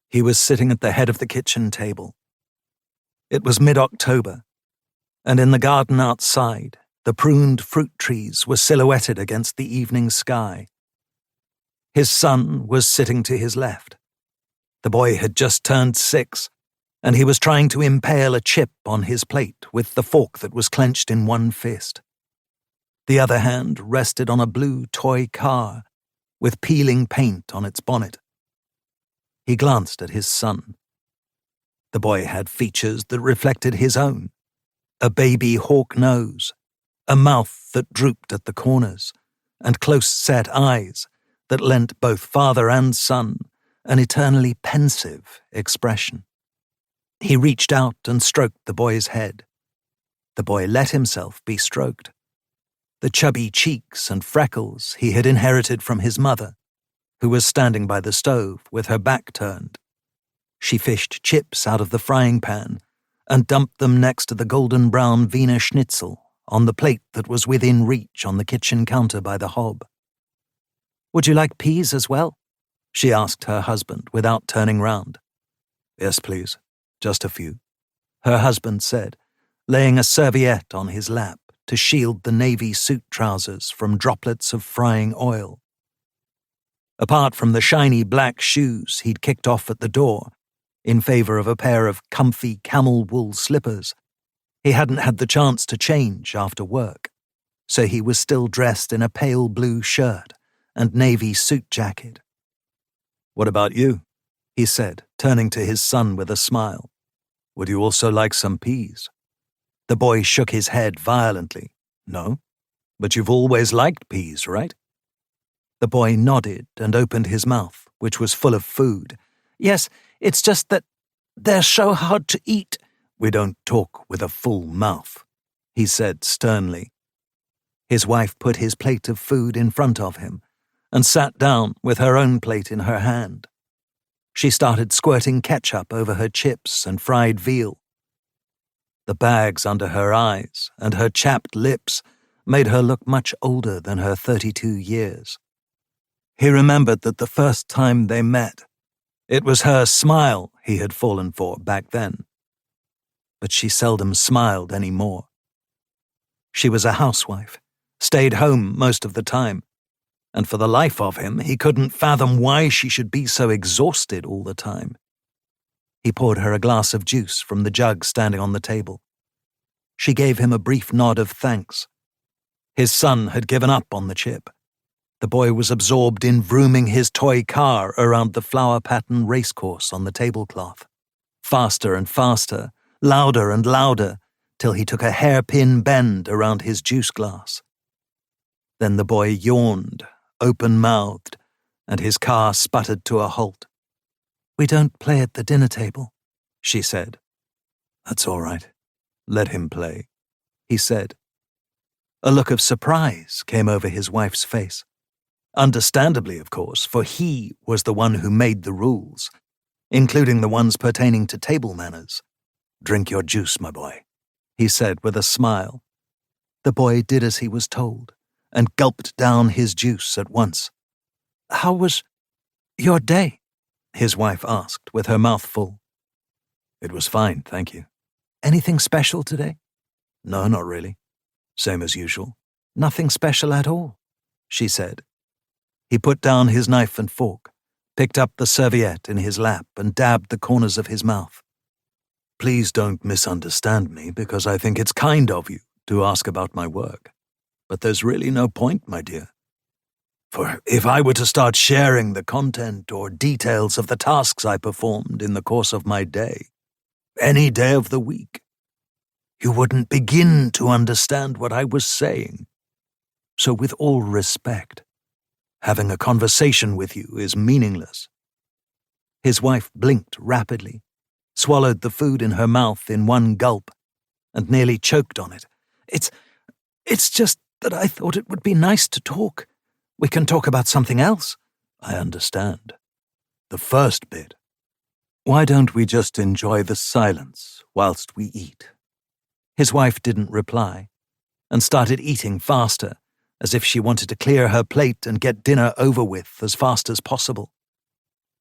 He was sitting at the head of the kitchen table. It was mid-October, and in the garden outside, the pruned fruit trees were silhouetted against the evening sky. His son was sitting to his left. The boy had just turned 6, and he was trying to impale a chip on his plate with the fork that was clenched in one fist. The other hand rested on a blue toy car with peeling paint on its bonnet. He glanced at his son. The boy had features that reflected his own: a baby hawk nose, a mouth that drooped at the corners, and close-set eyes that lent both father and son an eternally pensive expression. He reached out and stroked the boy's head. The boy let himself be stroked. The chubby cheeks and freckles he had inherited from his mother, who was standing by the stove with her back turned. She fished chips out of the frying pan and dumped them next to the golden-brown Wiener Schnitzel on the plate that was within reach on the kitchen counter by the hob. "Would you like peas as well?" she asked her husband without turning round. "Yes, please. Just a few," her husband said, laying a serviette on his lap to shield the navy suit trousers from droplets of frying oil. Apart from the shiny black shoes he'd kicked off at the door in favor of a pair of comfy camel wool slippers, he hadn't had the chance to change after work, so he was still dressed in a pale blue shirt and navy suit jacket. "What about you?" he said, turning to his son with a smile. "Would you also like some peas?" The boy shook his head violently. "No? But you've always liked peas, right?" The boy nodded and opened his mouth, which was full of food. "Yes, it's just that they're so hard to eat." "We don't talk with a full mouth," he said sternly. His wife put his plate of food in front of him and sat down with her own plate in her hand. She started squirting ketchup over her chips and fried veal. The bags under her eyes and her chapped lips made her look much older than her 32 years. He remembered that the first time they met, it was her smile he had fallen for back then. But she seldom smiled any more. She was a housewife, stayed home most of the time, and for the life of him, he couldn't fathom why she should be so exhausted all the time. He poured her a glass of juice from the jug standing on the table. She gave him a brief nod of thanks. His son had given up on the chip. The boy was absorbed in vrooming his toy car around the flower-pattern racecourse on the tablecloth. Faster and faster, louder and louder, till he took a hairpin bend around his juice glass. Then the boy yawned, open-mouthed, and his car sputtered to a halt. "We don't play at the dinner table," she said. "That's all right. Let him play," he said. A look of surprise came over his wife's face. Understandably, of course, for he was the one who made the rules, including the ones pertaining to table manners. "Drink your juice, my boy," he said with a smile. The boy did as he was told, and gulped down his juice at once. "How was your day?" his wife asked, with her mouth full. "It was fine, thank you." "Anything special today?" "No, not really. Same as usual." "Nothing special at all," she said. He put down his knife and fork, picked up the serviette in his lap, and dabbed the corners of his mouth. "Please don't misunderstand me, because I think it's kind of you to ask about my work. But there's really no point, my dear. For if I were to start sharing the content or details of the tasks I performed in the course of my day, any day of the week, you wouldn't begin to understand what I was saying. So with all respect, having a conversation with you is meaningless." His wife blinked rapidly, swallowed the food in her mouth in one gulp, and nearly choked on it. It's just that I thought it would be nice to talk. We can talk about something else." "I understand. The first bit. Why don't we just enjoy the silence whilst we eat?" His wife didn't reply, and started eating faster, as if she wanted to clear her plate and get dinner over with as fast as possible.